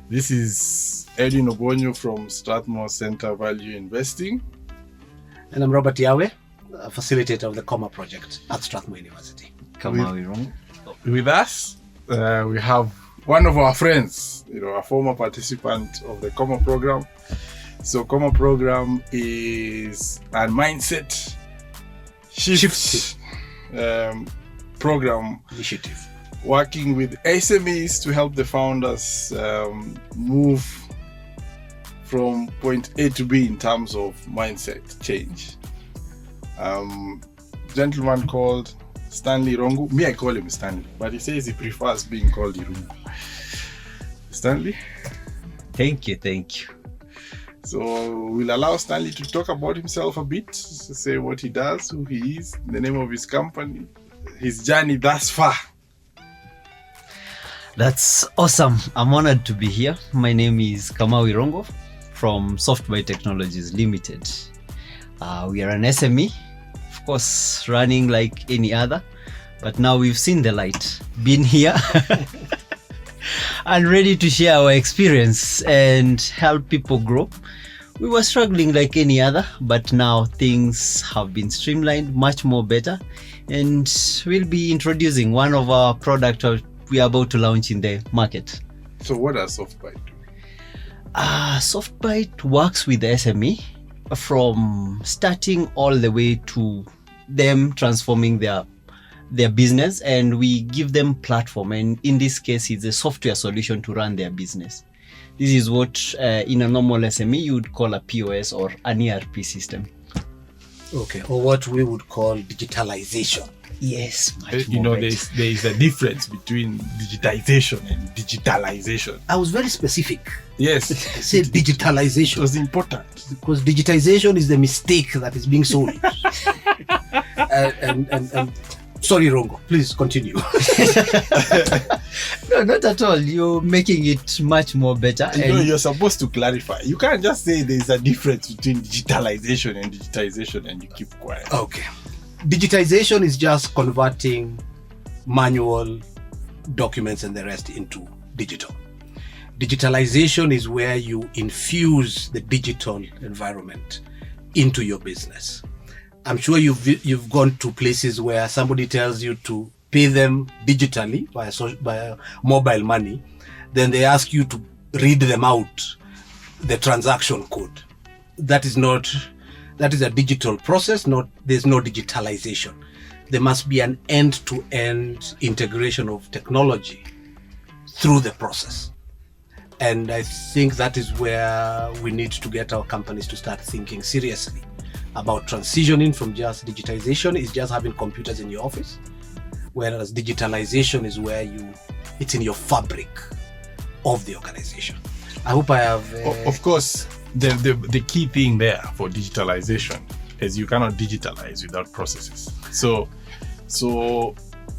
This is Edwin Obonyo from Strathmore Centre Value Investing. And I'm Robert Yawe, a facilitator of the KOMA project at Strathmore University. KOMA Irungu. With us, we have one of our friends, a former participant of the KOMA program. So KOMA program is a mindset shift program Initiative. working with SMEs to help the founders move from point A to B in terms of mindset change. Gentleman called Stanley Irungu. Me, I call him Stanley, but he says he prefers being called Irungu. Stanley? Thank you. So we'll allow Stanley to talk about himself a bit, to say what he does, who he is, the name of his company, his journey thus far. That's awesome. I'm honored to be here. My name is KOMA Irungu from Software Technologies Limited. We are an SME, of course, running like any other, but now we've seen the light, been here, and ready to share our experience and help people grow. We were struggling like any other, but now things have been streamlined much more better, and we'll be introducing one of our products we are about to launch in the market. So what does SoftBite do? SoftBite works with the SME from starting all the way to them transforming their business, and we give them platform, and in this case it's a software solution to run their business. This is what in a normal SME you would call a POS or an ERP system. Okay, or what we would call digitalization. Yes, much There more is a difference between digitization and digitalization. I was very specific. Yes. I said digitalization. It was important. Because digitization is the mistake that is being sold. and sorry, Rongo, please continue. No, not at all. You're making it much more better. You're supposed to clarify. You can't just say there's a difference between digitalization and digitization and you keep quiet. Okay. Digitization is just converting manual documents and the rest into digital. Digitalization is where you infuse the digital environment into your business. I'm sure you've gone to places where somebody tells you to pay them digitally via mobile money, then they ask you to read them out the transaction code. That is a digital process. There's no digitalization. There must be an end-to-end integration of technology through the process. And I think that is where we need to get our companies to start thinking seriously about transitioning from just digitization is just having computers in your office, whereas digitalization is where it's in your fabric of the organization. I hope I have... Of course, the key thing there for digitalization is you cannot digitalize without processes. So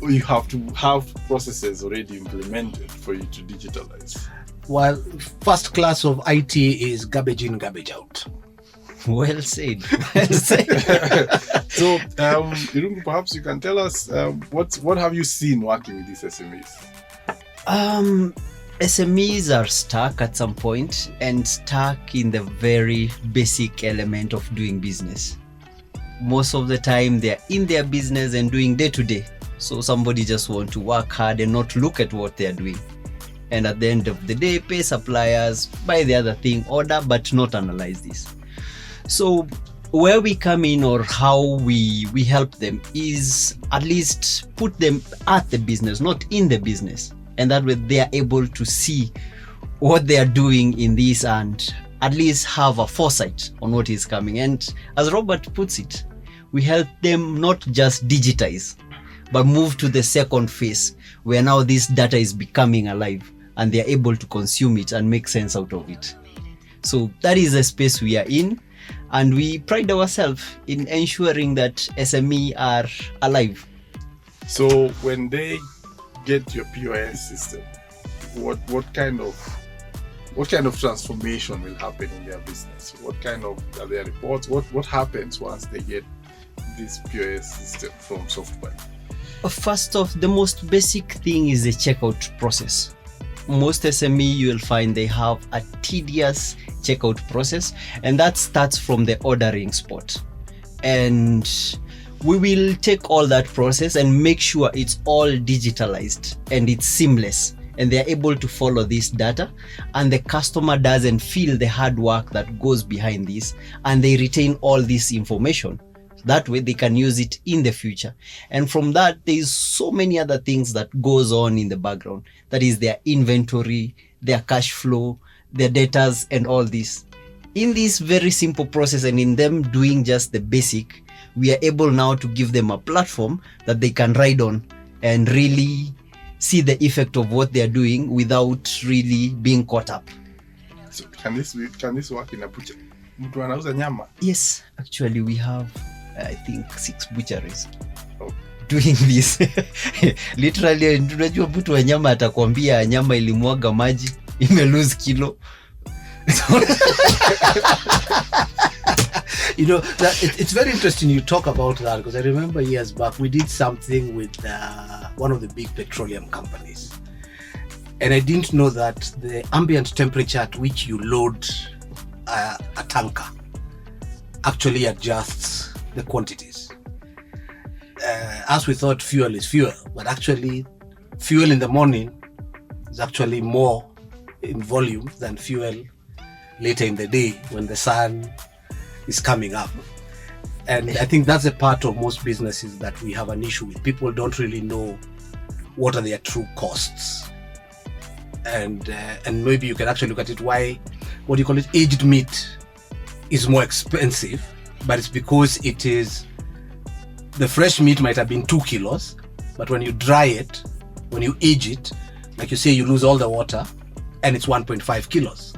you have to have processes already implemented for you to digitalize. Well, first class of IT is garbage in, garbage out. Well said. So, Irungu, perhaps you can tell us what have you seen working with these SMEs? SMEs are stuck at some point and stuck in the very basic element of doing business. Most of the time they're in their business and doing day to day. So somebody just want to work hard and not look at what they're doing. And at the end of the day, pay suppliers, buy the other thing, order, but not analyze this. So where we come in or how we help them is at least put them at the business, not in the business. And that way they are able to see what they are doing in this and at least have a foresight on what is coming. And as Robert puts it, we help them not just digitize, but move to the second phase where now this data is becoming alive and they are able to consume it and make sense out of it. So that is the space we are in, and we pride ourselves in ensuring that SME are alive. So when they get your POS system, what kind of transformation will happen in their business? What kind of are their reports? What happens once they get this POS system from SoftBite? First off, the most basic thing is the checkout process. Most SME, you will find they have a tedious checkout process, and that starts from the ordering spot. And we will take all that process and make sure it's all digitalized and it's seamless, and they're able to follow this data, and the customer doesn't feel the hard work that goes behind this, and they retain all this information. That way they can use it in the future. And from that, there's so many other things that goes on in the background. That is their inventory, their cash flow, their datas, and all this. In this very simple process, and in them doing just the basic, we are able now to give them a platform that they can ride on and really see the effect of what they are doing without really being caught up. So can this work in a butcher? Mtu anauza nyama? Yes, actually we have I think 6 butcheries Oh. doing this. Literally, unajua mtu wa nyama atakwambia nyama ilimwaga maji, ime lose kilo. You know, it's very interesting you talk about that, because I remember years back we did something with one of the big petroleum companies, and I didn't know that the ambient temperature at which you load a tanker actually adjusts the quantities. As we thought fuel is fuel, but actually fuel in the morning is actually more in volume than fuel later in the day when the sun is coming up. And I think that's a part of most businesses that we have an issue with. People don't really know what are their true costs. And maybe you can actually look at it, why, what do you call it, aged meat is more expensive, but it's because it is, the fresh meat might have been 2 kilos, but when you dry it, when you age it, like you say, you lose all the water, and it's 1.5 kilos.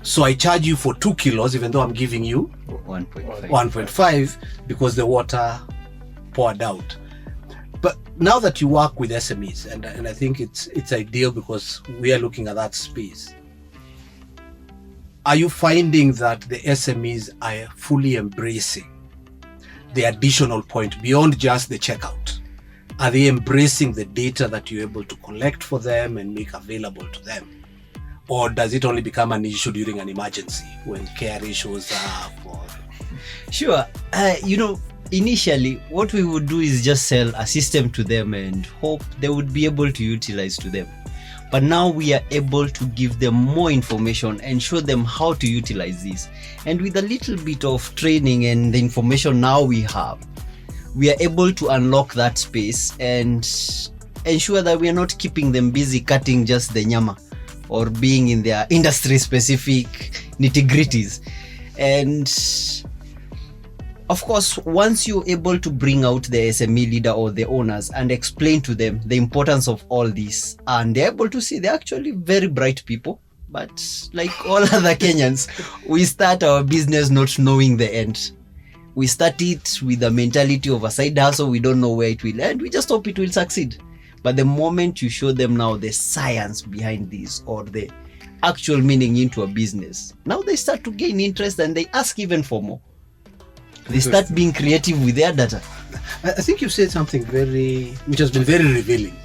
So I charge you for 2 kilos, even though I'm giving you 1.5 because the water poured out. But now that you work with SMEs, and I think it's ideal because we are looking at that space, are you finding that the SMEs are fully embracing the additional point beyond just the checkout? Are they embracing the data that you're able to collect for them and make available to them? Or does it only become an issue during an emergency when KRA shows up? Or... Sure. Initially, what we would do is just sell a system to them and hope they would be able to utilize to them. But now we are able to give them more information and show them how to utilize this. And with a little bit of training and the information now we have, we are able to unlock that space and ensure that we are not keeping them busy cutting just the nyama or being in their industry specific nitty-gritties. And of course, once you're able to bring out the SME leader or the owners and explain to them the importance of all this, and they're able to see they're actually very bright people, but like all other Kenyans, we start our business not knowing the end. We start it with the mentality of a side hustle. We don't know where it will end. We just hope it will succeed. But the moment you show them now the science behind this or the actual meaning into a business, now they start to gain interest and they ask even for more. They start being creative with their data. I think you've said something which has been very revealing,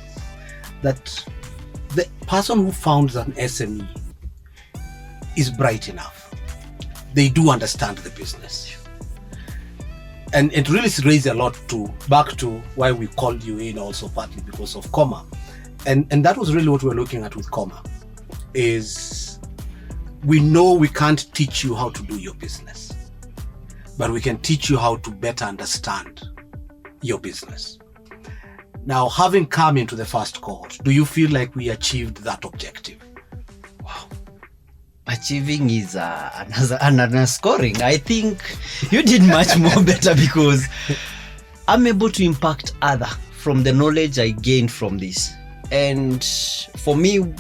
that the person who founds an SME is bright enough. They do understand the business. And it really raised a lot back to why we called you in, also partly because of KOMA. And that was really what we're looking at with KOMA, is we know we can't teach you how to do your business, but we can teach you how to better understand your business. Now, having come into the first cohort, do you feel like we achieved that objective? Wow. Achieving is another scoring. I think you did much more better because I'm able to impact other from the knowledge I gained from this. And for me,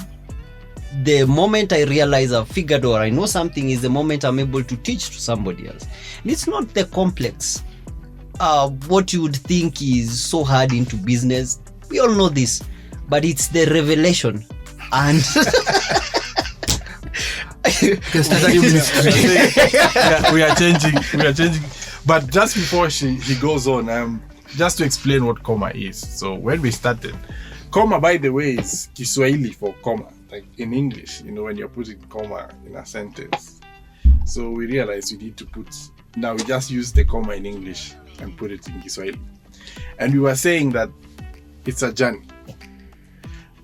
the moment I realize I've figured or I know something is the moment I'm able to teach to somebody else. And it's not the complex. What you would think is so hard into business, we all know this, but it's the revelation. And we are changing. But just before she goes on, just to explain what KOMA is. So when we started, KOMA, by the way, is Kiswahili for comma, like in English, when you're putting comma in a sentence. So we realized we need to now we just use the comma in English and put it in Kiswahili. And we were saying that it's a journey.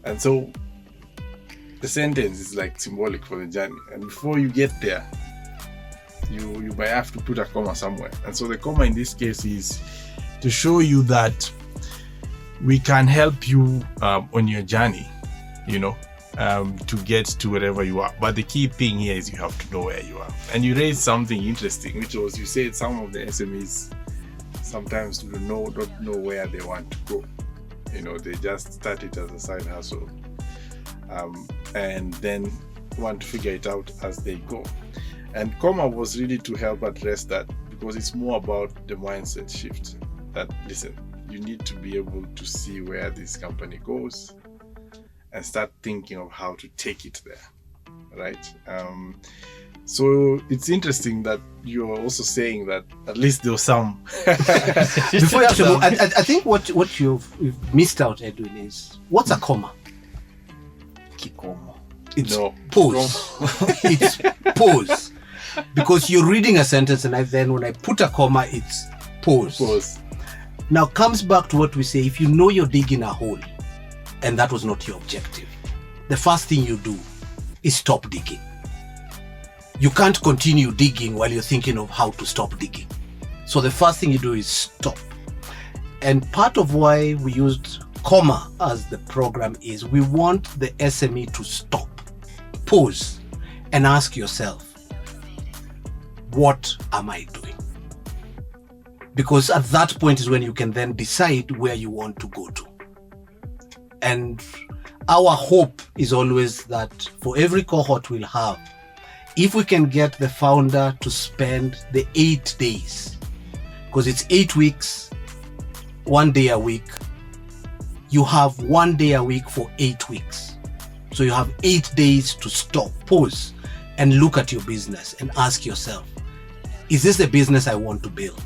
And so the sentence is like symbolic for the journey. And before you get there, you might have to put a comma somewhere. And so the comma in this case is to show you that we can help you on your journey, to get to wherever you are. But the key thing here is you have to know where you are. And you raised something interesting, which was you said some of the SMEs sometimes don't know where they want to go. They just start it as a side hustle, and then want to figure it out as they go. And KOMA was really to help address that, because it's more about the mindset shift. That, listen, you need to be able to see where this company goes and start thinking of how to take it there, right? So it's interesting that you're also saying that at least there was some. Before you actually, I think what you've missed out, Edwin, is what's a comma? Kikomo. It's No. pause. It's pause. Because you're reading a sentence, and then when I put a comma, it's pause. Pause. Now comes back to what we say: if you know you're digging a hole, and that was not your objective, the first thing you do is stop digging. You can't continue digging while you're thinking of how to stop digging. So the first thing you do is stop. And part of why we used KOMA as the program is we want the SME to stop, pause, and ask yourself, what am I doing? Because at that point is when you can then decide where you want to go to. And our hope is always that for every cohort we'll have, if we can get the founder to spend the 8 days, because it's 8 weeks, 1 day a week, you have 1 day a week for 8 weeks. So you have 8 days to stop, pause, and look at your business and ask yourself, is this the business I want to build?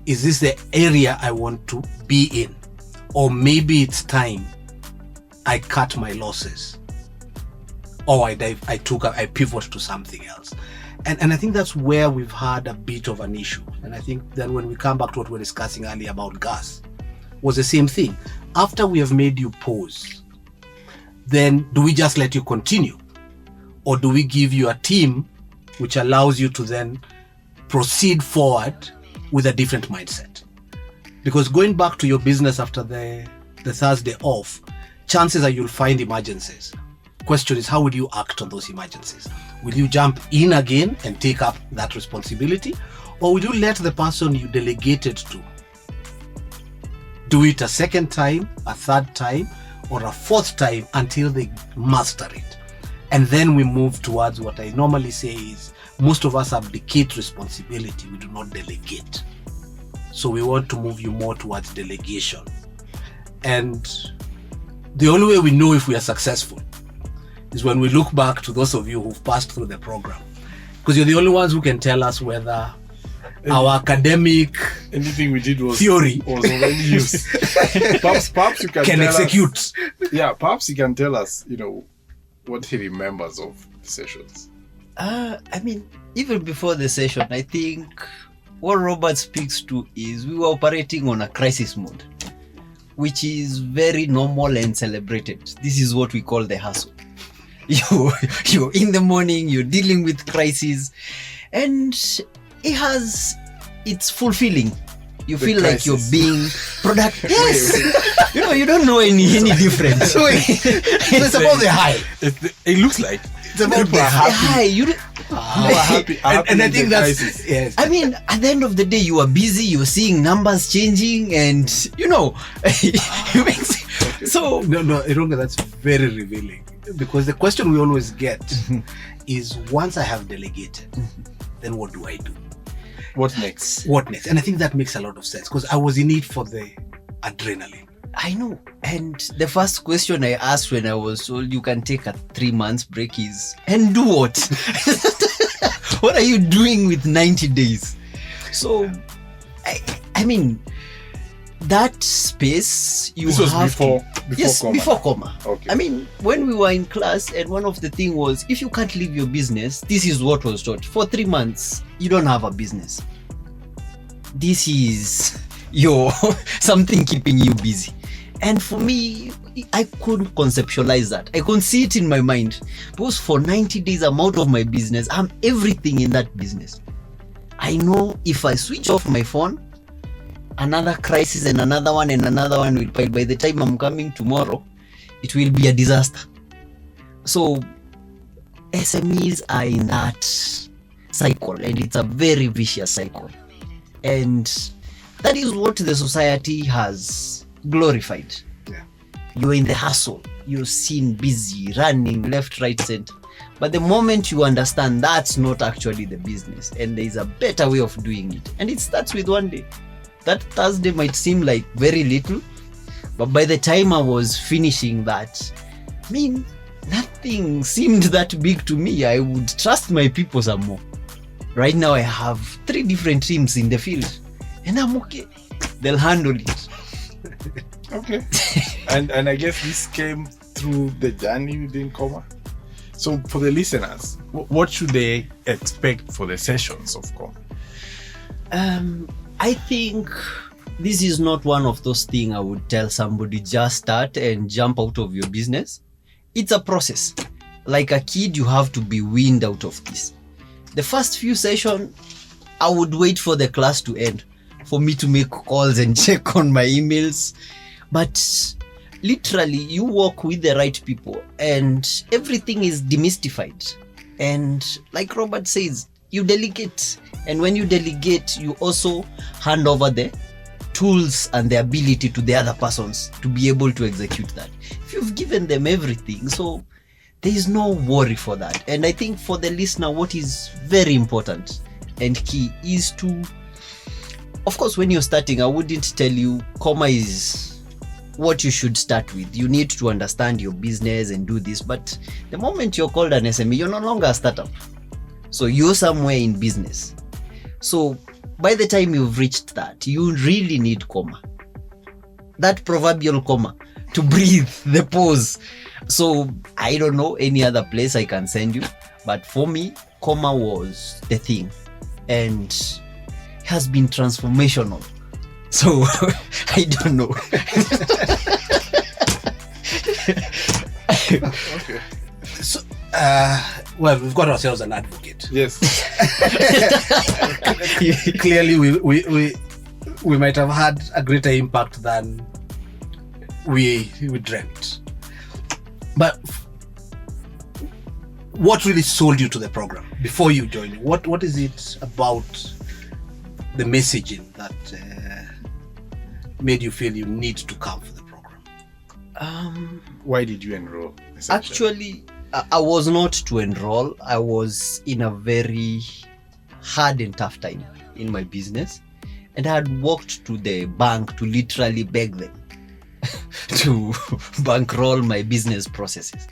Is this the area I want to be in? Or maybe it's time I cut my losses. Or I pivot to something else. And I think that's where we've had a bit of an issue. And I think then when we come back to what we were discussing earlier about gas, was the same thing. After we have made you pause, then do we just let you continue? Or do we give you a team which allows you to then proceed forward with a different mindset? Because going back to your business after the Thursday off, chances are you'll find emergencies. Question is, how would you act on those emergencies? Will you jump in again and take up that responsibility? Or will you let the person you delegated to do it a second time, a third time, or a fourth time until they master it? And then we move towards what I normally say is, most of us abdicate responsibility, we do not delegate. So we want to move you more towards delegation. And the only way we know if we are successful is when we look back to those of you who've passed through the program. Because you're the only ones who can tell us whether our academic anything we did was theory was already used. perhaps you can tell execute. Us, perhaps you can tell us, what he remembers of the sessions. Even before the session, I think what Robert speaks to is we were operating on a crisis mode, which is very normal and celebrated. This is what we call the hustle. You're in the morning, you're dealing with crises, and it's fulfilling. You The feel crisis. like you're being productive. Yes. You don't know any difference. It's about the high. It looks like It's about people the are high. happy. You Happy And I in think the that's crisis. yes. at the end of the day, you are busy, you're seeing numbers changing, and it makes so No, Irungu, that's very revealing. Because the question we always get is, once I have delegated, then what do I do? What next? What next? And I think that makes a lot of sense, because I was in it for the adrenaline. I know. And the first question I asked when I was told you can take a 3 months break is, and do what? What are you doing with 90 days? So, that space you This was have before yes, KOMA. before KOMA. Okay. I mean, when we were in class, and one of the thing was, if you can't leave your business, this is what was taught. For 3 months, you don't have a business. This is your something keeping you busy. And for me, I couldn't conceptualize that. I couldn't see it in my mind. Because for 90 days, I'm out of my business. I'm everything in that business. I know if I switch off my phone, another crisis and another one will pile. By the time I'm coming tomorrow, it will be a disaster. So SMEs are in that cycle, and it's a very vicious cycle. And that is what the society has glorified. Yeah. You're in the hustle, you're seen busy, running left, right, center. But the moment you understand that's not actually the business, and there is a better way of doing it, and it starts with one day. That Thursday might seem like very little, but by the time I was finishing that, I mean, nothing seemed that big to me. I would trust my people some more. Right now I have 3 different teams in the field, and I'm okay. They'll handle it. Okay. and I guess this came through the journey within KOMA. So for the listeners, what should they expect for the sessions of KOMA? I think this is not one of those things I would tell somebody just start and jump out of your business. It's a process. Like a kid, you have to be weaned out of this. The first few sessions, I would wait for the class to end for me to make calls and check on my emails. But literally, you work with the right people and everything is demystified. And like Robert says, you delegate. And when you delegate, you also hand over the tools and the ability to the other persons to be able to execute that. If you've given them everything, so there is no worry for that. And I think for the listener, what is very important and key is to, of course, when you're starting, I wouldn't tell you KOMA is what you should start with. You need to understand your business and do this. But the moment you're called an SME, you're no longer a startup. So you're somewhere in business. So by the time you've reached that, you really need KOMA. That proverbial KOMA to breathe, the pause. So I don't know any other place I can send you. But for me, KOMA was the thing. And it has been transformational. So I don't know. Okay. So, well, we've got ourselves an advocate. Yes. Clearly, we might have had a greater impact than we dreamt. But what really sold you to the program before you joined? What is it about the messaging that made you feel you need to come for the program? Why did you enroll? Actually, I was not to enroll. I was in a very hard and tough time in my business, and I had walked to the bank to literally beg them to bankroll my business processes.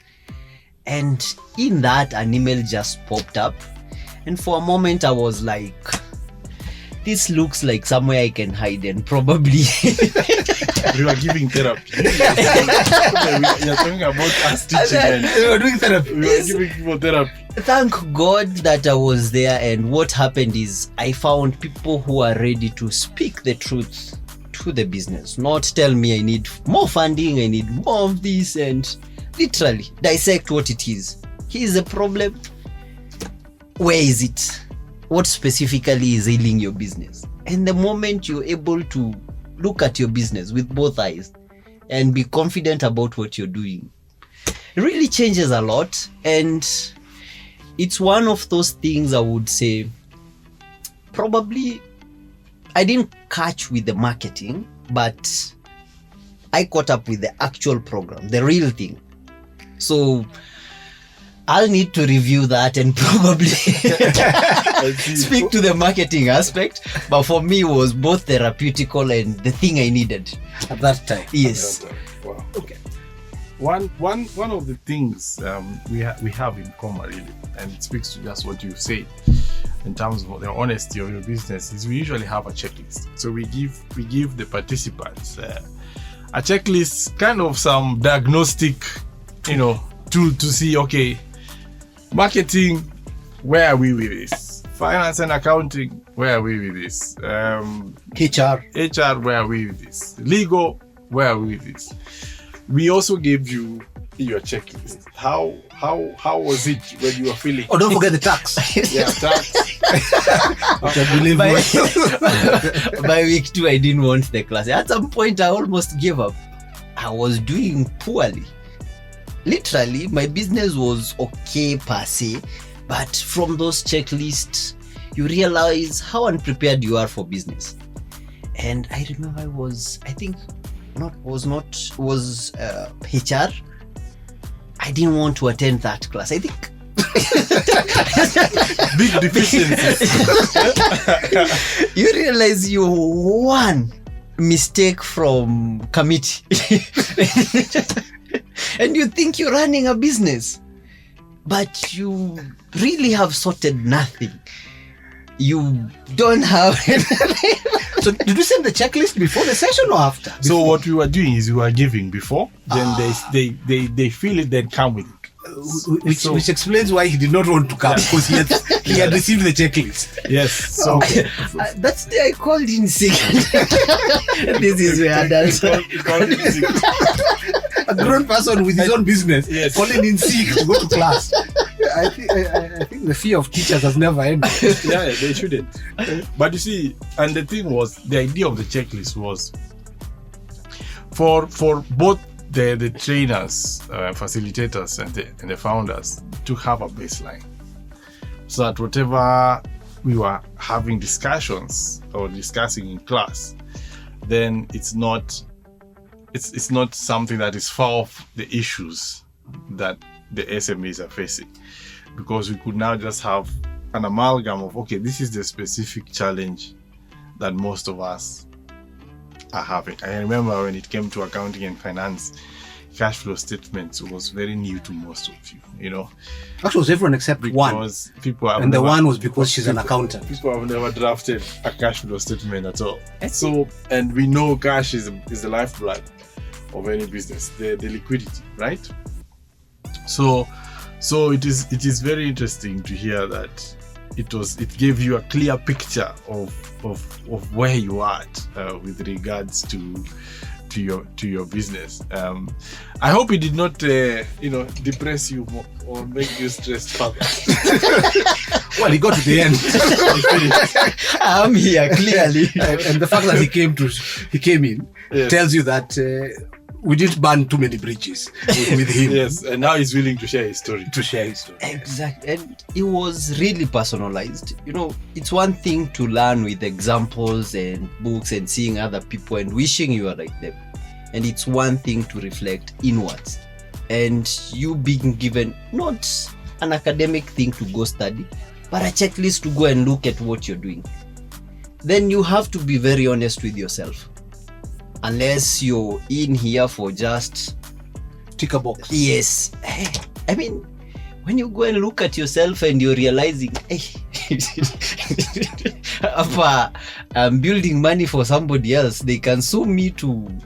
And in that, an email just popped up, and for a moment I was like, this looks like somewhere I can hide and probably We were giving therapy. You're talking about us teaching and We were doing therapy. we were giving people therapy. Thank God that I was there, and what happened is I found people who are ready to speak the truth to the business, not tell me I need more funding, I need more of this, and literally dissect what it is. Here's the problem. Where is it? What specifically is ailing your business? And the moment you're able to look at your business with both eyes and be confident about what you're doing, it really changes a lot. And it's one of those things I would say, probably I didn't catch with the marketing, but I caught up with the actual program, the real thing. So I'll need to review that and probably speak to the marketing aspect. But for me, it was both therapeutical and the thing I needed At that time. Yes. Wow. Okay. One of the things we have in KOMA really, and it speaks to just what you said, in terms of the honesty of your business is we usually have a checklist. So we give the participants a checklist, kind of some diagnostic, tool to see, okay, marketing, where are we with this? Finance and accounting, where are we with this? HR, where are we with this? Legal, where are we with this? We also gave you your checklist. How was it when you were feeling? Oh, don't forget the tax. Yeah, tax. By week 2, I didn't want the class. At some point, I almost gave up. I was doing poorly. Literally, my business was okay per se, but from those checklists, you realize how unprepared you are for business. And I remember was HR. I didn't want to attend that class. I think big deficiencies. You realize you one mistake from committee and you think you're running a business, but you really have sorted nothing. You don't have So did you send the checklist before the session or after? So what we were doing is we were giving before, then they feel it, then come with it. Which explains why he did not want to come, because he had received the checklist. Yes. So that's the I called in sick. This is where adults. A grown person with his own business, yes, calling in sick to go to class. I think the fear of teachers has never ended. Yeah, they shouldn't. But you see, and the thing was, the idea of the checklist was for both the trainers, facilitators, and the founders to have a baseline, so that whatever we were having discussions or discussing in class, then it's not something that is far off the issues that the SMEs are facing, because we could now just have an amalgam of, okay, this is the specific challenge that most of us are having. I remember when it came to accounting and finance, cash flow statements was very new to most of you, Actually, was everyone except one. Because people have and the one was because she's an accountant. People have never drafted a cash flow statement at all. So, and we know cash is the lifeblood of any business, the liquidity, right? So it is very interesting to hear that it gave you a clear picture of where you are at with regards to your business. I hope it did not depress you or make you stressed further. Well, he got to the end. I'm here clearly, and the fact that he came in, yes, tells you that we didn't burn too many bridges with him. Yes, and now he's willing to share his story. Exactly, and it was really personalized. It's one thing to learn with examples and books and seeing other people and wishing you are like them, and it's one thing to reflect inwards, and you being given not an academic thing to go study, but a checklist to go and look at what you're doing. Then you have to be very honest with yourself. Unless you're in here for just tick a box. Yes. I mean, when you go and look at yourself and you're realizing, I'm building money for somebody else, they can sue me to,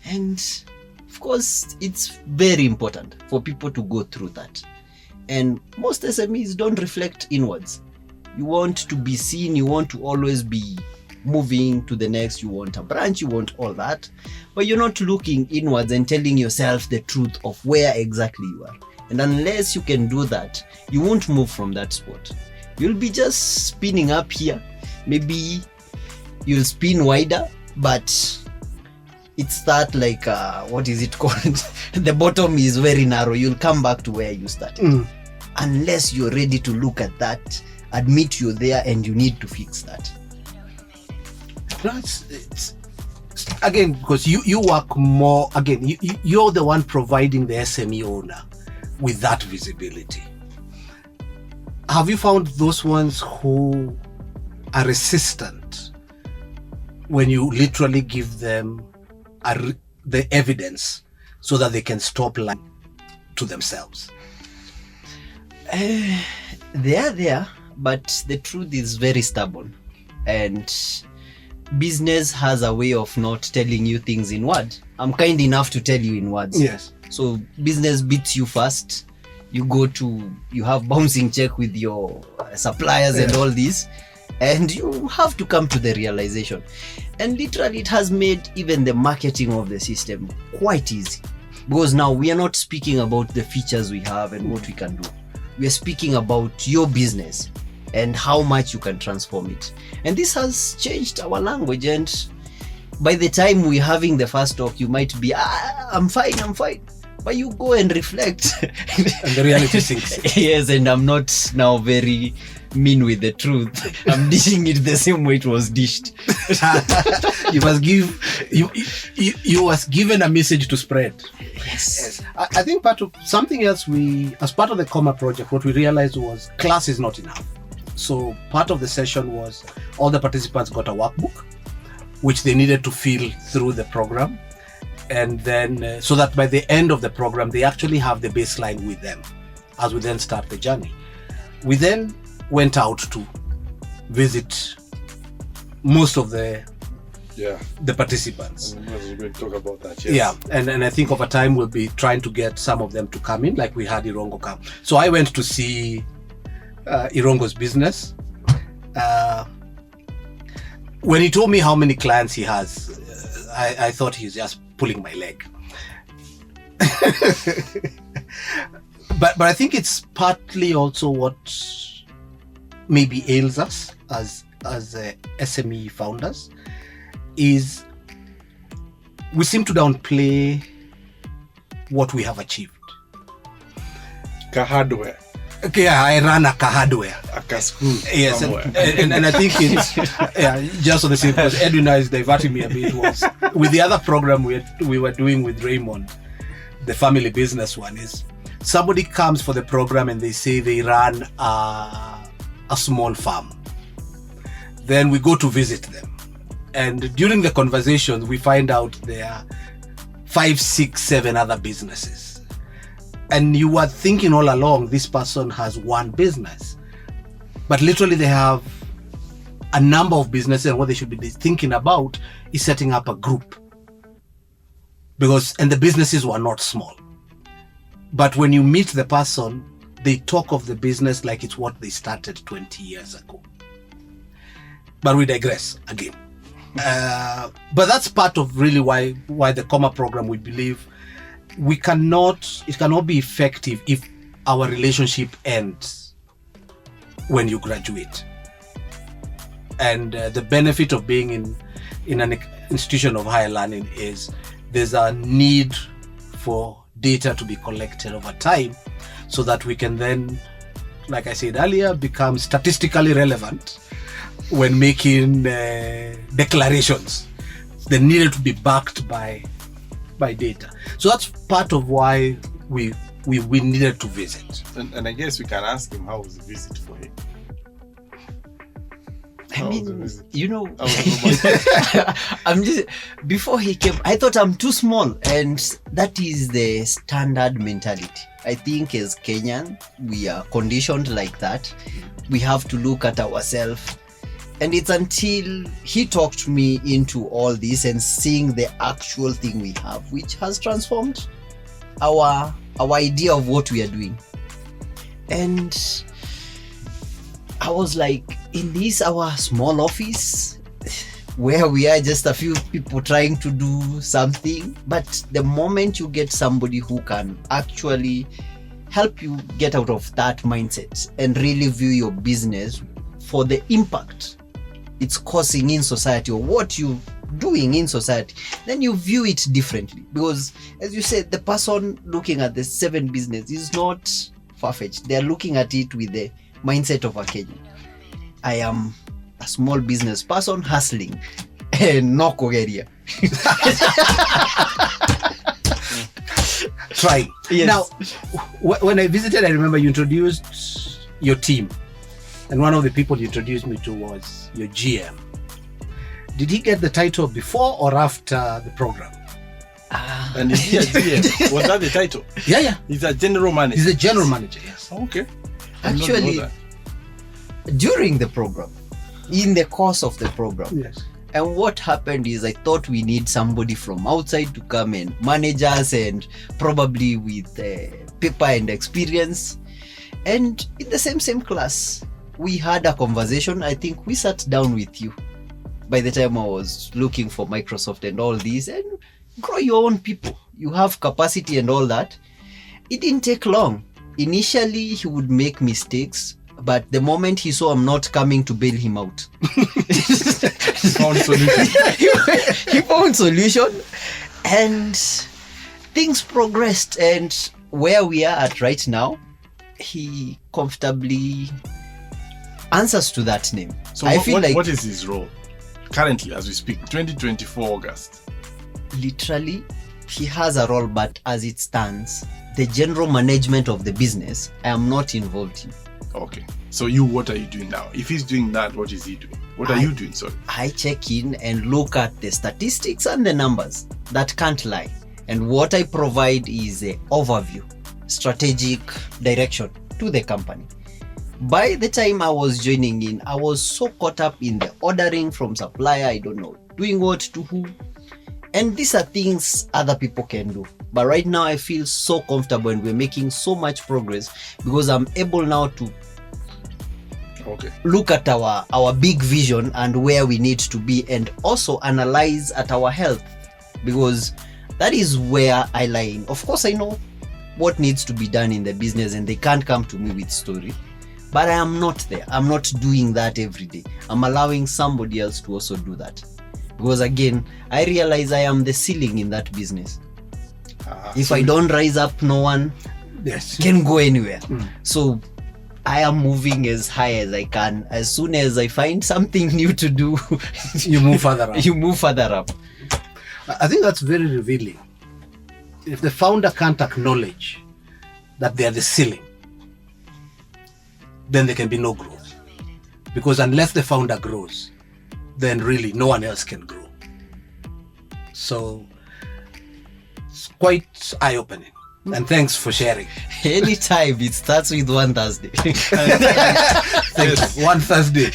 and of course, it's very important for people to go through that. And most SMEs don't reflect inwards. You want to be seen, you want to always be moving to the next, you want a branch, you want all that, but you're not looking inwards and telling yourself the truth of where exactly you are. And unless you can do that, you won't move from that spot. You'll be just spinning up here. Maybe you'll spin wider, but it's that like what is it called? The bottom is very narrow. You'll come back to where you started. Unless you're ready to look at that, admit you're there and you need to fix that. It's again, because you work more, again, you're the one providing the SME owner with that visibility. Have you found those ones who are resistant when you literally give them the evidence so that they can stop lying to themselves? They are there, but the truth is very stubborn, and business has a way of not telling you things in words. I'm kind enough to tell you in words. Yes. So business beats you first. You have bouncing check with your suppliers and all this, and you have to come to the realization. And literally, it has made even the marketing of the system quite easy, because now we are not speaking about the features we have and what we can do. We are speaking about your business and how much you can transform it. And this has changed our language. And by the time we're having the first talk, you might be, I'm fine. But you go and reflect. And the reality sinks. Yes, and I'm not now very mean with the truth. I'm dishing it the same way it was dished. you was given a message to spread. Yes. I think part of something else as part of the KOMA project, what we realized was class is not enough. So part of the session was all the participants got a workbook, which they needed to fill through the program. And then so that by the end of the program, they actually have the baseline with them as we then start the journey. We then went out to visit most of the participants. We're going to talk about that. Yes. Yeah, and I think over time we'll be trying to get some of them to come in, like we had Irungu come. So I went to see Irungu's business. When he told me how many clients he has, I thought he was just pulling my leg. But I think it's partly also what maybe ails us as SME founders is we seem to downplay what we have achieved. Hardware. Okay, I ran a hardware. A school. Yes, and I think it's just on the same, because Edwin is diverting me a bit, was with the other program we were doing with Raymond, the family business one, is somebody comes for the program and they say they run a small farm. Then we go to visit them. And during the conversations, we find out there are 5, 6, 7 other businesses. And you were thinking all along, this person has one business. But literally they have a number of businesses, and what they should be thinking about is setting up a group. And the businesses were not small. But when you meet the person, they talk of the business like it's what they started 20 years ago. But we digress again. But that's part of really why the KOMA program, we believe, it cannot be effective if our relationship ends when you graduate. And the benefit of being in an institution of higher learning is there's a need for data to be collected over time so that we can then, like I said earlier, become statistically relevant when making declarations. They needed to be backed by data. So that's part of why we needed to visit. And I guess we can ask him, how was the visit for him? Before he came, I thought I'm too small, and that is the standard mentality. I think as Kenyan, we are conditioned like that. We have to look at ourselves. And it's until he talked me into all this and seeing the actual thing we have, which has transformed our idea of what we are doing. And I was like, in this our small office, where we are just a few people trying to do something, but the moment you get somebody who can actually help you get out of that mindset and really view your business for the impact it's causing in society or what you're doing in society, then you view it differently. Because as you said, the person looking at the 7 business is not far-fetched. They're looking at it with the mindset of a Kenyan. I am a small business person hustling and no Kogeria. Trying. Yes. Now, when I visited, I remember you introduced your team. And one of the people you introduced me to was your GM. Did he get the title before or after the program? And is he a GM? Was that the title? Yeah. He's a general manager. He's a general manager, yes. Okay. Actually, during the program, in the course of the program. Yes. And what happened is I thought we need somebody from outside to come and manage us, and probably with paper and experience. And in the same class, we had a conversation. I think we sat down with you by the time I was looking for Microsoft and all these, and grow your own people. You have capacity and all that. It didn't take long. Initially, he would make mistakes, but the moment he saw I'm not coming to bail him out, He found solution. he found solution, and things progressed. And where we are at right now, he comfortably answers to that name. So what is his role currently as we speak, 2024 August? Literally, he has a role, but as it stands, the general management of the business, I am not involved in. Okay. So what are you doing now? If he's doing that, what is he doing? What are you doing? Sorry. I check in and look at the statistics and the numbers. That can't lie. And what I provide is an overview, strategic direction to the company. By the time I was joining in, I was so caught up in the ordering from supplier, I don't know, doing what to who. And these are things other people can do. But right now I feel so comfortable, and we're making so much progress because I'm able now to look at our big vision and where we need to be, and also analyze at our health, because that is where I lie in. Of course, I know what needs to be done in the business, and they can't come to me with story, but I am not there. I'm not doing that every day. I'm allowing somebody else to also do that, because again, I realize I am the ceiling in that business. If I don't rise up, no one can go anywhere. So I am moving as high as I can. As soon as I find something new to do, you move further up. You move further up. I think that's very revealing. If the founder can't acknowledge that they are the ceiling, then there can be no growth. Because unless the founder grows, then really no one else can grow. So it's quite eye-opening. And thanks for sharing. Anytime, it starts with one Thursday. One Thursday.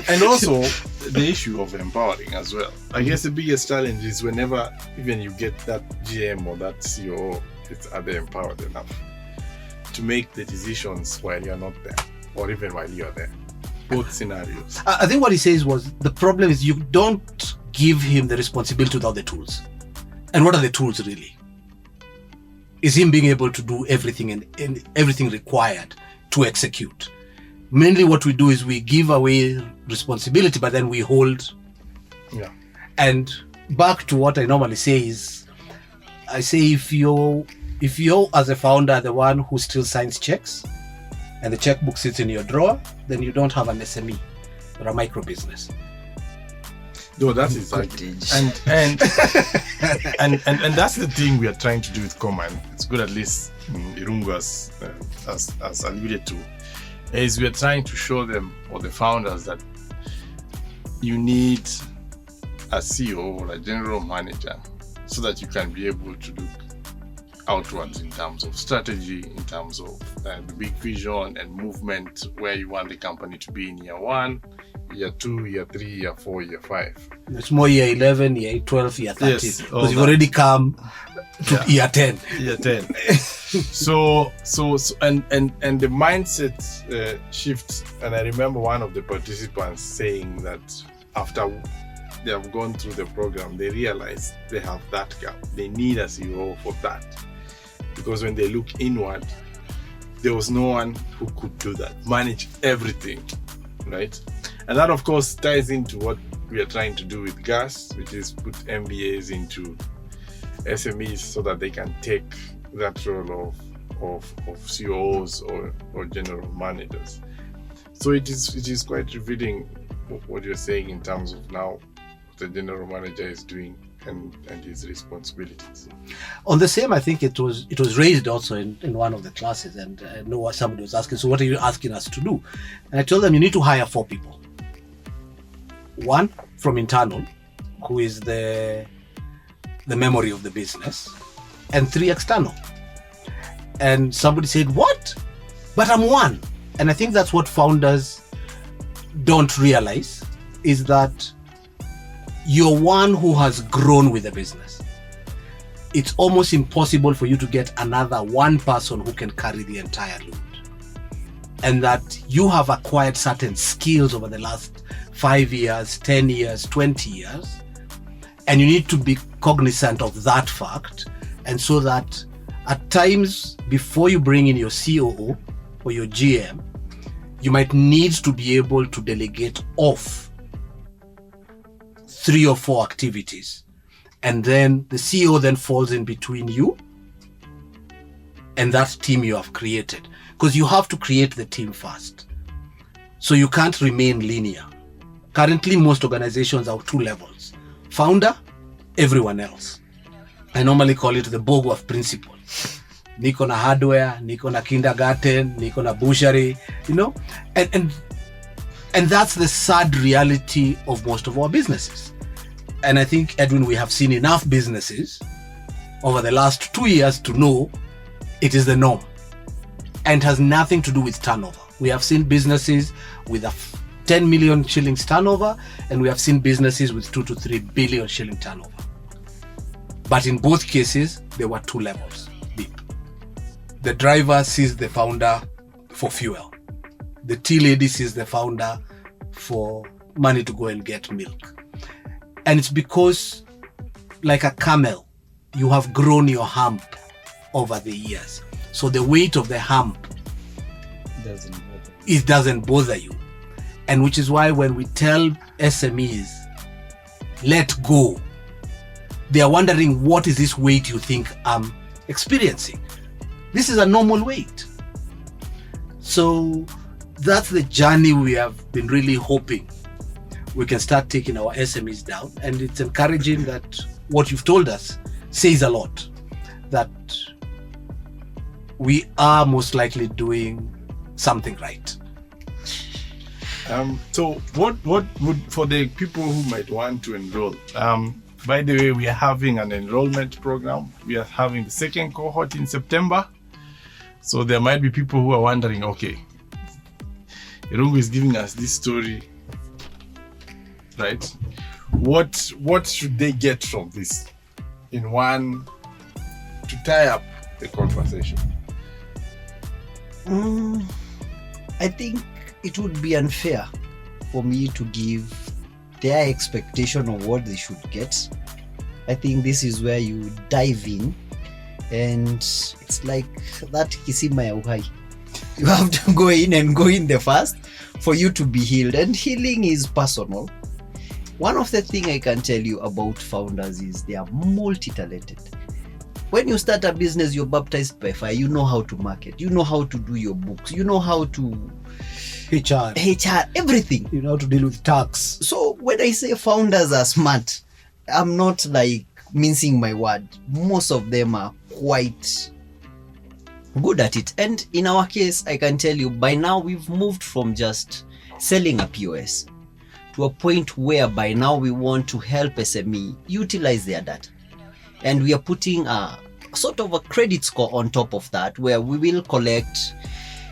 And also the issue of empowering as well. I guess the biggest challenge is whenever even you get that GM or that COO, are they empowered enough to make the decisions while you're not there, or even while you're there? Both scenarios. I think what he says was, the problem is you don't give him the responsibility without the tools. And what are the tools really? Is him being able to do everything and everything required to execute. Mainly what we do is we give away responsibility, but then we hold. Yeah. And back to what I normally say is, I say if you as a founder are the one who still signs checks and the checkbook sits in your drawer, then you don't have an SME or a micro business. No, that is and that's the thing we are trying to do with KOMA. It's good, at least Irungu has alluded to, is we are trying to show them, or the founders, that you need a CEO or a general manager so that you can be able to look outwards in terms of strategy, in terms of the big vision and movement, where you want the company to be in year 1, year 2, year 3, year 4, year 5. It's more year 11, year 12, year 13. Yes, because you've already come to year 10. Year 10. so and the mindset shifts. And I remember one of the participants saying that after they have gone through the program, they realize they have that gap. They need a CEO for that. Because when they look inward, there was no one who could do that, manage everything, right? And that, of course, ties into what we are trying to do with GAS, which is put MBAs into SMEs so that they can take that role of CEOs or general managers. So it is quite revealing what you're saying in terms of now what the general manager is doing and his responsibilities. On the same, I think it was raised also in one of the classes, and I know what somebody was asking, so what are you asking us to do? And I told them you need to hire 4 people. 1 from internal, who is the memory of the business, and 3 external. And somebody said, what? But I'm 1. And I think that's what founders don't realize is that you're one who has grown with the business. It's almost impossible for you to get another one person who can carry the entire load. And that you have acquired certain skills over the last 5 years, 10 years, 20 years. And you need to be cognizant of that fact. And so that at times before you bring in your COO or your GM, you might need to be able to delegate off 3 or 4 activities. And then the CEO then falls in between you and that team you have created. Because you have to create the team first. So you can't remain linear. Currently, most organizations are 2 levels. Founder, everyone else. I normally call it the Bogwaf principle. Niko na hardware, niko na kindergarten, niko na butchery, you know? And that's the sad reality of most of our businesses. And I think, Edwin, we have seen enough businesses over the last 2 years to know it is the norm. And has nothing to do with turnover. We have seen businesses with a 10 million shillings turnover, and we have seen businesses with 2 to 3 billion shilling turnover. But in both cases, there were 2 levels deep. The driver sees the founder for fuel. The tea lady sees the founder for money to go and get milk. And it's because, like a camel, you have grown your hump over the years. So the weight of the hump doesn't bother you. And which is why when we tell SMEs, let go, they are wondering, what is this weight you think I'm experiencing? This is a normal weight. So that's the journey we have been really hoping we can start taking our SMEs down. And it's encouraging that what you've told us says a lot, that we are most likely doing something right. So what would, for the people who might want to enroll, by the way, we are having an enrollment program. We are having the 2nd cohort in September. So there might be people who are wondering, okay, Irungu is giving us this story, right? What should they get from this in one, to tie up the conversation? I think it would be unfair for me to give their expectation of what they should get. I think this is where you dive in, and it's like that kisima ya uhai. You have to go in the first for you to be healed, and healing is personal. One of the things I can tell you about founders is they are multi-talented. When you start a business, you're baptized by fire. You know how to market. You know how to do your books. You know how to HR, everything. You know how to deal with tax. So when I say founders are smart, I'm not like mincing my word. Most of them are quite good at it. And in our case, I can tell you by now we've moved from just selling a POS to a point where by now we want to help SME utilize their data. And we are putting a sort of a credit score on top of that, where we will collect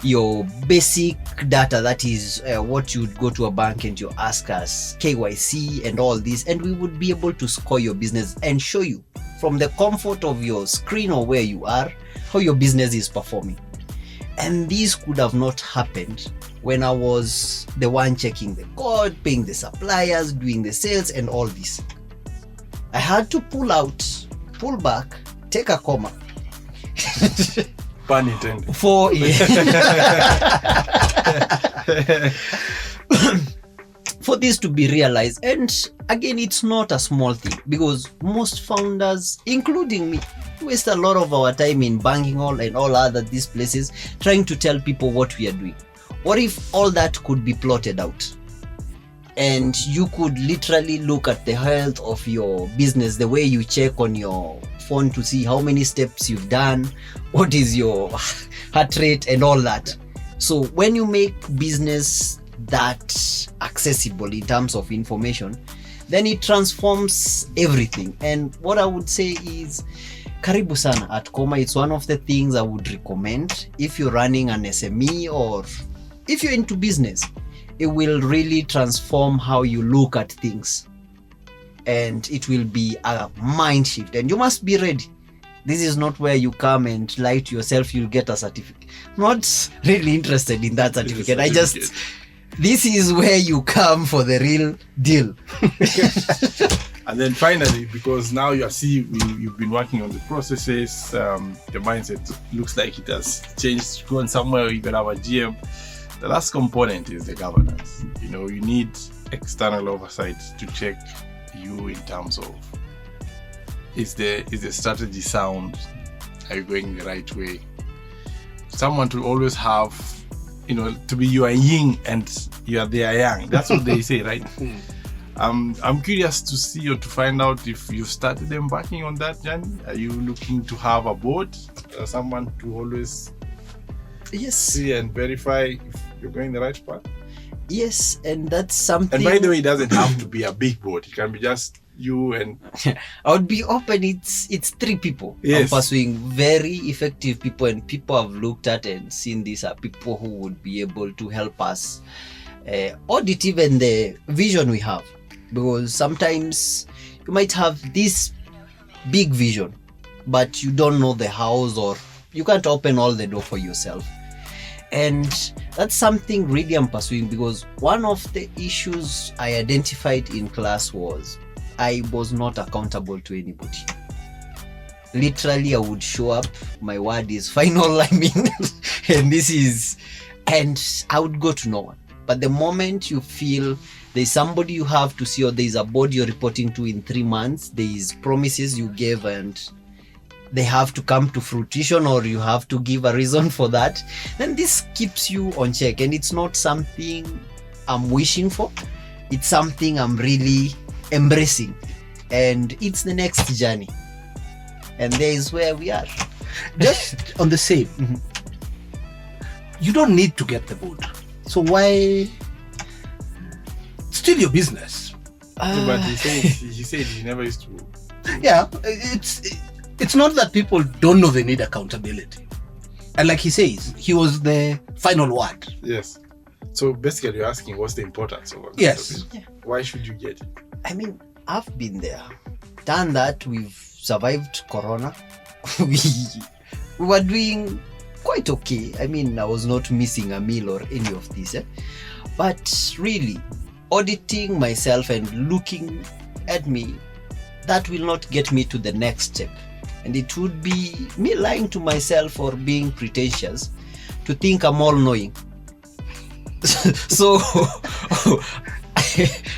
your basic data, that is what you would go to a bank and you ask us KYC and all this, and we would be able to score your business and show you from the comfort of your screen or where you are how your business is performing. And this could have not happened when I was the one checking the code, paying the suppliers, doing the sales and all this. I had to pull back, take a comma. Pun intended. For this to be realized. And again, it's not a small thing, because most founders, including me, waste a lot of our time in banking hall and all other these places trying to tell people what we are doing. What if all that could be plotted out? And you could literally look at the health of your business, the way you check on your phone to see how many steps you've done, what is your heart rate and all that. So when you make business that accessible in terms of information, then it transforms everything. And what I would say is, karibu sana at KOMA. It's one of the things I would recommend if you're running an SME or if you're into business. it will really transform how you look at things, and it will be a mind shift, and you must be ready. This is not where you come and lie to yourself, you'll get a certificate. Not really interested in that certificate. This is where you come for the real deal. And then finally, because now you've been working on the processes, the mindset looks like it has changed, gone somewhere, you can have a GM. The last component is the governance. You need external oversight to check you in terms of, is the strategy sound? Are you going the right way? Someone to always have, to be your yin and you are their yang. That's what they say, right? I'm curious to see or to find out if you've started embarking on that journey. Are you looking to have a board, someone to always see and verify if you're going the right path? Yes, and that's something. And by the way, it doesn't have to be a big board. It can be just you and. I would be open. It's 3 people. Yes. I'm pursuing very effective people, and people I've looked at and seen these are people who would be able to help us audit even the vision we have. Because sometimes you might have this big vision, but you don't know the house, or you can't open all the door for yourself. And that's something really I'm pursuing, because one of the issues I identified in class was I was not accountable to anybody. Literally, I would show up, my word is final, and I would go to no one. But the moment you feel there's somebody you have to see, or there's a board you're reporting to in 3 months, there's promises you gave and they have to come to fruition, or you have to give a reason for that, then this keeps you on check. And it's not something I'm wishing for, it's something I'm really embracing, and it's the next journey, and there is where we are. Just on the same, you don't need to get the board, so why? Still your business. But he said he never used to. Yeah, it's not that people don't know they need accountability, and like he says, he was the final word. Yes. So basically, you're asking what's the importance of it? Yes. Yeah. Why should you get it? I've been there, done that. We've survived Corona. we were doing quite okay. I was not missing a meal or any of this. But really, auditing myself and looking at me, that will not get me to the next step. And it would be me lying to myself or being pretentious to think I'm all knowing. So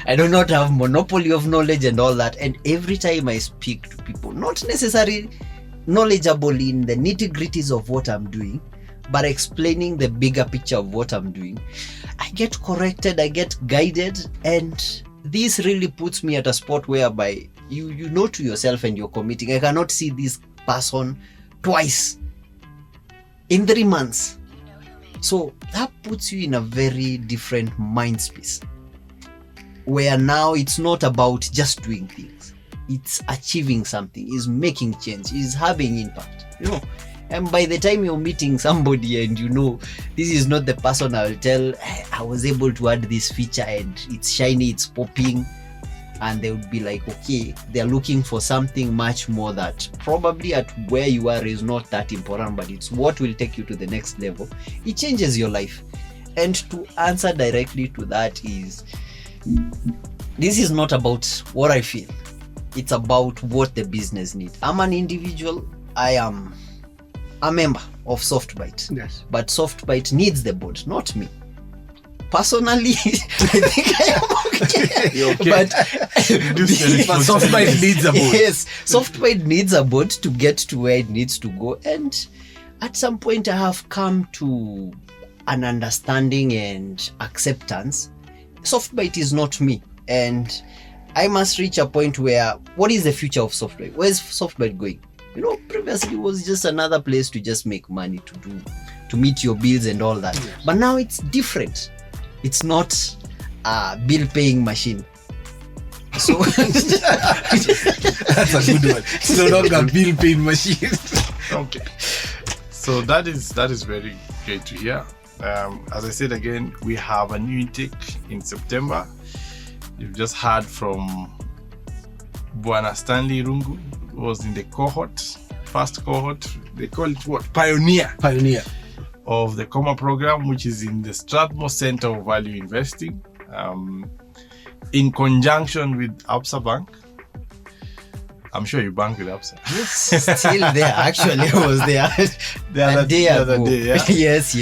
I do not have monopoly of knowledge and all that. And every time I speak to people, not necessarily knowledgeable in the nitty-gritties of what I'm doing, but explaining the bigger picture of what I'm doing, I get corrected, I get guided, and this really puts me at a spot whereby you know to yourself and you're committing. I cannot see this person twice in 3 months. So that puts you in a very different mind space, where now it's not about just doing things, it's achieving something, is making change, is having impact, And by the time you're meeting somebody and this is not the person I will tell, I was able to add this feature and it's shiny, it's popping, and they would be like, okay, they're looking for something much more that probably at where you are is not that important, but it's what will take you to the next level. It changes your life. And to answer directly to that is, this is not about what I feel, it's about what the business needs. I'm an individual, I am a member of SoftBite. Yes. But SoftBite needs the board, not me. Personally, I think I am okay. You're okay. But SoftBite needs a board. Yes, SoftBite needs a board to get to where it needs to go. And at some point, I have come to an understanding and acceptance. SoftBite is not me. And I must reach a point where, what is the future of SoftBite? Where's SoftBite going? Previously it was just another place to just make money, to meet your bills and all that. Yes. But now it's different. It's not a bill paying machine. So that's a good one. It's no longer a bill paying machine. Okay. So that is very great to hear. As I said again, we have a new intake in September. You've just heard from Bwana Stanley Irungu, who was in the first cohort. They call it what? Pioneer of the KOMA program, which is in the Strathmore Centre of Value Investing, in conjunction with Absa Bank. I'm sure you bank with Absa. Yes, still there. Actually, I was there the other day. Yeah? Yes.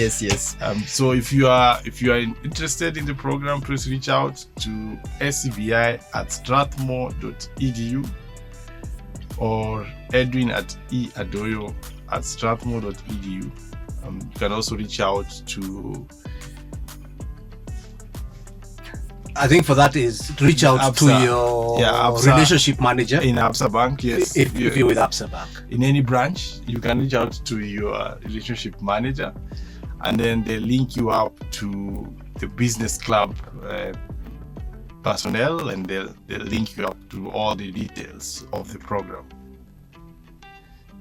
So if you are interested in the program, please reach out to scbi@strathmore.edu or edwin@strathmore.edu. You can also reach out to. I think for that is reach out Absa, to your Absa, relationship manager in Absa Bank. Yes, if you're with Absa Bank. In any branch, you can reach out to your relationship manager, and then they link you up to the business club personnel, and they'll link you up to all the details of the program.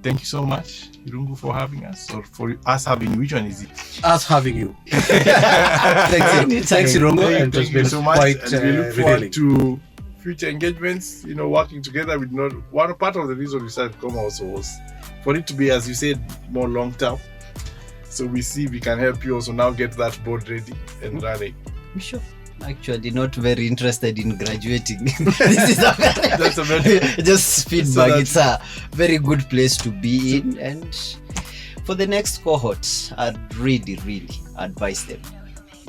Thank you so much, Irungu, for having us, or for us having. Which one is it? Us having you. Thanks, Irungu. And Thank you so much. Quite And we look revealing. forward to future engagements. Working together with one part of the reason we started KOMA also was for it to be, as you said, more long term. So we see we can help you also now get that board ready and running. Sure. Actually, not very interested in graduating. This is That's a very just feedback. So it's a very good place to be in, and for the next cohort, I'd really advise them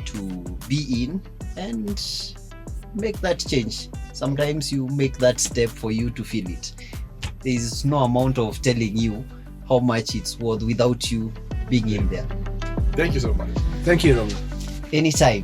to be in and make that change. Sometimes you make that step for you to feel it. There is no amount of telling you how much it's worth without you being in there. Thank you so much. Thank you, Irungu. Anytime.